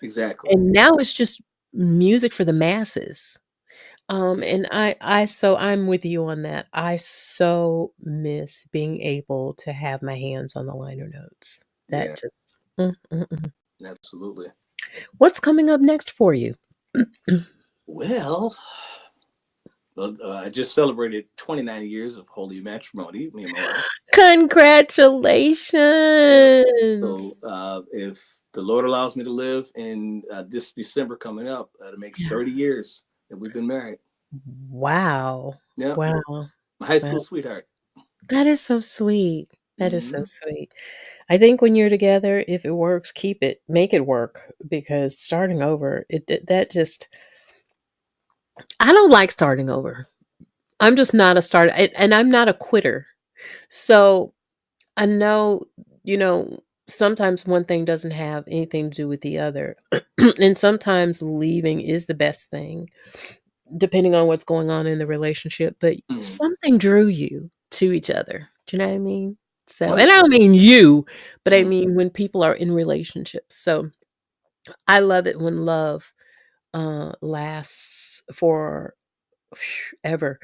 exactly. And now it's just music for the masses. And I'm with you on that. I so miss being able to have my hands on the liner notes. That Yeah, just mm. absolutely. What's coming up next for you? Well, I just celebrated 29 years of holy matrimony, me and my wife. Yeah. Congratulations. So if the Lord allows me to live in this December coming up, to make Yeah. 30 years that we've been married. Wow. Yeah, Wow. my high Wow. school sweetheart. That is so sweet. That is so Hmm. sweet. I think when you're together, if it works, keep it. Make it work because starting over, that just I don't like starting over. I'm just not a starter, and I'm not a quitter. So I know, sometimes one thing doesn't have anything to do with the other. And sometimes leaving is the best thing, depending on what's going on in the relationship. But Mm. something drew you to each other. Do you know what I mean? So, Oh and yeah. I don't mean you, but I Mm. mean when people are in relationships. So I love it when love, lasts for ever.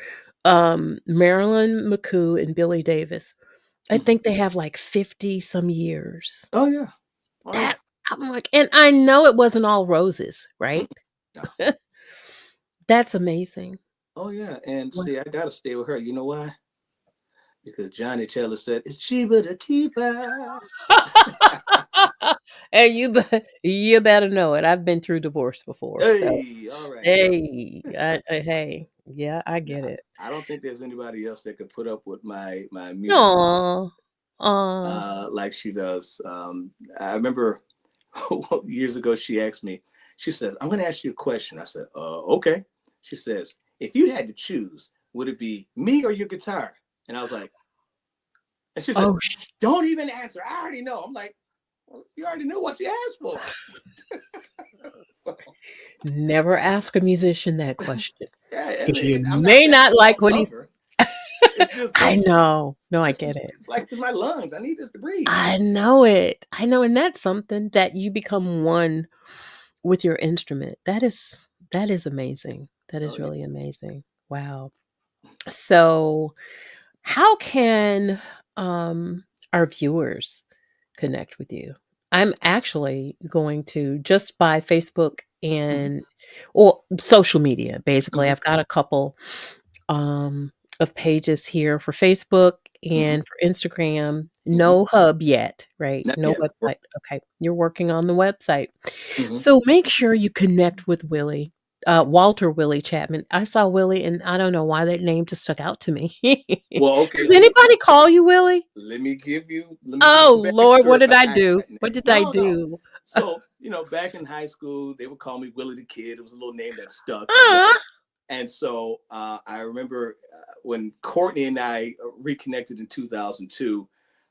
Marilyn McCoo and Billy Davis, I Mhm. think they have, like, 50 some years. Oh yeah. Oh yeah. That I'm like, and I know it wasn't all roses, Mm. right? No. That's amazing. Oh yeah. And Wow. see, I gotta stay with her. You know why? Because Johnny Taylor said it's cheaper to keep her. And you better know it. I've been through divorce before, so Hey, all right. Well, hey, hey, yeah, I now get it. I don't think there's anybody else that could put up with my music Aw, aw. like she does. I remember years ago she asked me. She said, "I'm going to ask you a question." I said, "Okay." She says, "If you had to choose, would it be me or your guitar?" And I was like, and she says, Oh, "Don't even answer. I already know." I'm like, well, "You already knew what she asked for." So never ask a musician that question. yeah, I 'Cause mean, you I'm not may saying not I like don't what love he's her. It's just I this. know. No, I This get is it. it's like this is my lungs. I need this to breathe. I know it. I know, and that's something that you become one with your instrument. That is amazing. That Oh is yeah. really amazing. Wow. So, how can, our viewers connect with you? I'm actually going to just by Facebook Hmm. and or social media, basically. Hmm. I've got a couple, um, of pages here for Facebook Hmm. and for Instagram. Hmm. No hub yet, right? Not No yet. website. Okay, you're working on the website. Hmm. So make sure you connect with Willie, Walter Willie Chatman. I saw Willie, and I don't know why that name just stuck out to me. Well, okay. Does anybody call you Willie? Let me give Oh, you the Lord, what backstory did I behind do? that What name. did I No, no. do? So back in high school, they would call me Willie the Kid. It was a little name that stuck, Aw. and so I remember when Courtney and I reconnected in 2002.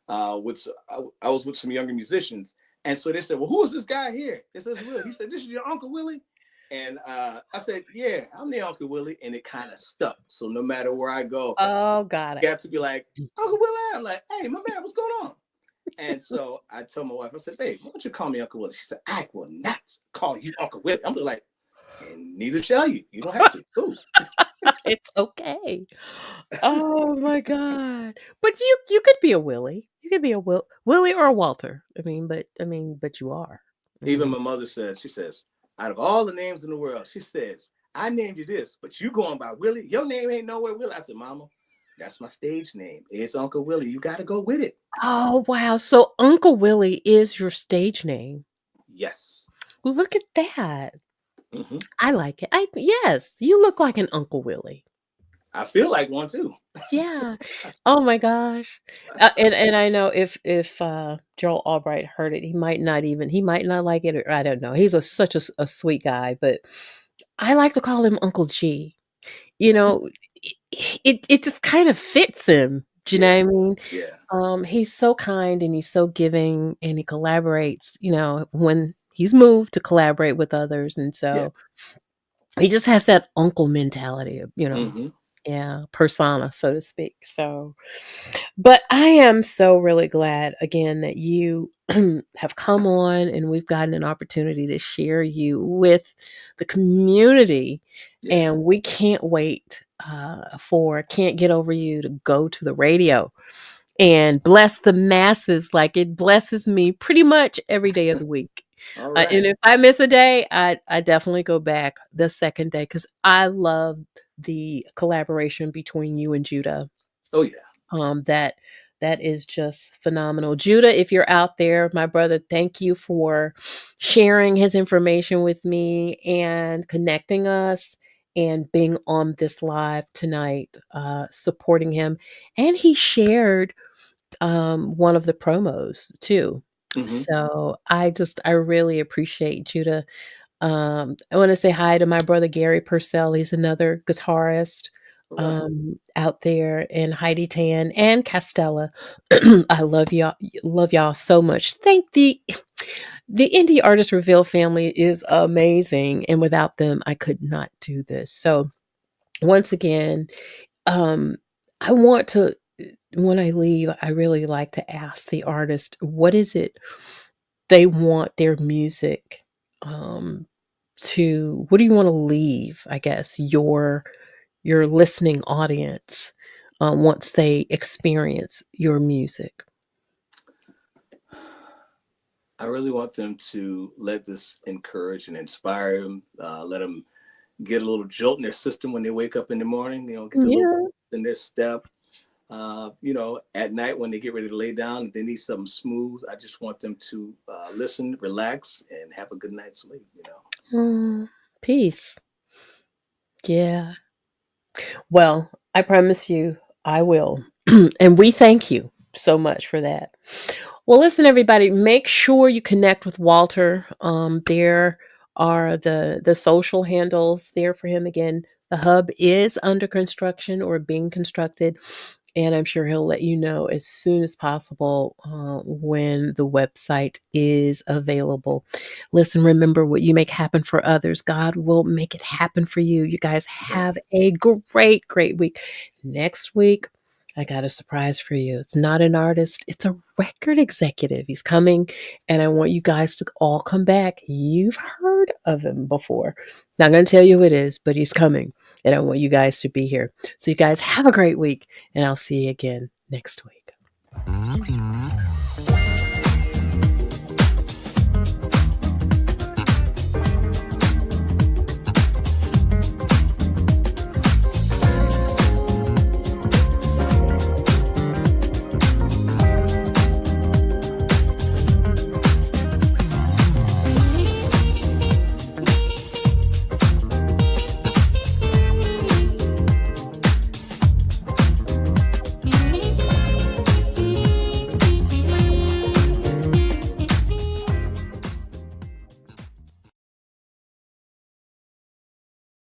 I was with some younger musicians, and so they said, "Well, who is this guy here?" It says Will. He said, "This is your Uncle Willie." And I said, "Yeah, I'm the Uncle Willie," and it kind of stuck. So no matter where I go, Oh, got it. got to be like, "Uncle Willie." I'm like, "Hey, my man, what's going on?" And so I told my wife, I said, "Babe, why don't you call me Uncle Willie?" She said, "I will not call you Uncle Willie." I'm like, "And neither shall you. You don't have to." Cool. It's okay. Oh my god. But you could be a Willie. You could be a Willie or a Walter. But you are. Even Mhm. my mother said, she says, out of all the names in the world, she says, "I named you this, but you going by Willie. Your name ain't nowhere Willie." I said, "Mama, that's my stage name. It's Uncle Willie. You got to go with it." Oh, wow. So Uncle Willie is your stage name. Yes. Look at that. Hmm. I like it. I Yes, you look like an Uncle Willie. I feel like one too. Yeah. Oh my gosh. And I know if Joel Albright heard it, he might not like it, or I don't know. He's such a sweet guy, but I like to call him Uncle G. You know, it just kind of fits him. Do you know what Yeah. I mean? Yeah. He's so kind and he's so giving and he collaborates, when he's moved to collaborate with others. And Yeah. so he just has that uncle mentality of, Hmm. yeah, persona, so to speak. So, but I am so really glad again that you have come on and we've gotten an opportunity to share you with the community. Yeah. And we can't wait for Can't Get Over You to go to the radio and bless the masses like it blesses me pretty much every day of the week. All And right. if I miss a day, I definitely go back the second day because I love the collaboration between you and Judah. Oh yeah. That that is just phenomenal. Judah, if you're out there, my brother, thank you for sharing his information with me and connecting us and being on this live tonight, supporting him. And he shared one of the promos too. Hmm. So I really appreciate Judah. I want to say hi to my brother Gary Purcell. He's another guitarist All right. out there, and Heidi Tan and Castella. I love y'all so much. Thank the Indie Artist Reveal family is amazing, and without them, I could not do this. So once again, um, I want to when I leave, I really like to ask the artist what is it they want their music, um, to what do you want to leave, I guess, your listening audience once they experience your music? I really want them to let this encourage and inspire them. Let them get a little jolt in their system when they wake up in the morning. Get a little Yeah. in their step. At night when they get ready to lay down, if they need something smooth, I just want them to listen, relax, and have a good night's sleep. Mm, peace. Yeah. Well, I promise you, I will. And we thank you so much for that. Well, listen, everybody, make sure you connect with Walter. There are the social handles there for him. Again, the hub is under construction or being constructed, and I'm sure he'll let you know as soon as possible when the website is available. Listen, remember what you make happen for others, God will make it happen for you. You guys have a great, great week. Next week, I got a surprise for you. It's not an artist, it's a record executive. He's coming, and I want you guys to all come back. You've heard of him before. Not going to tell you who it is, but he's coming, and I want you guys to be here. So, you guys have a great week, and I'll see you again next week.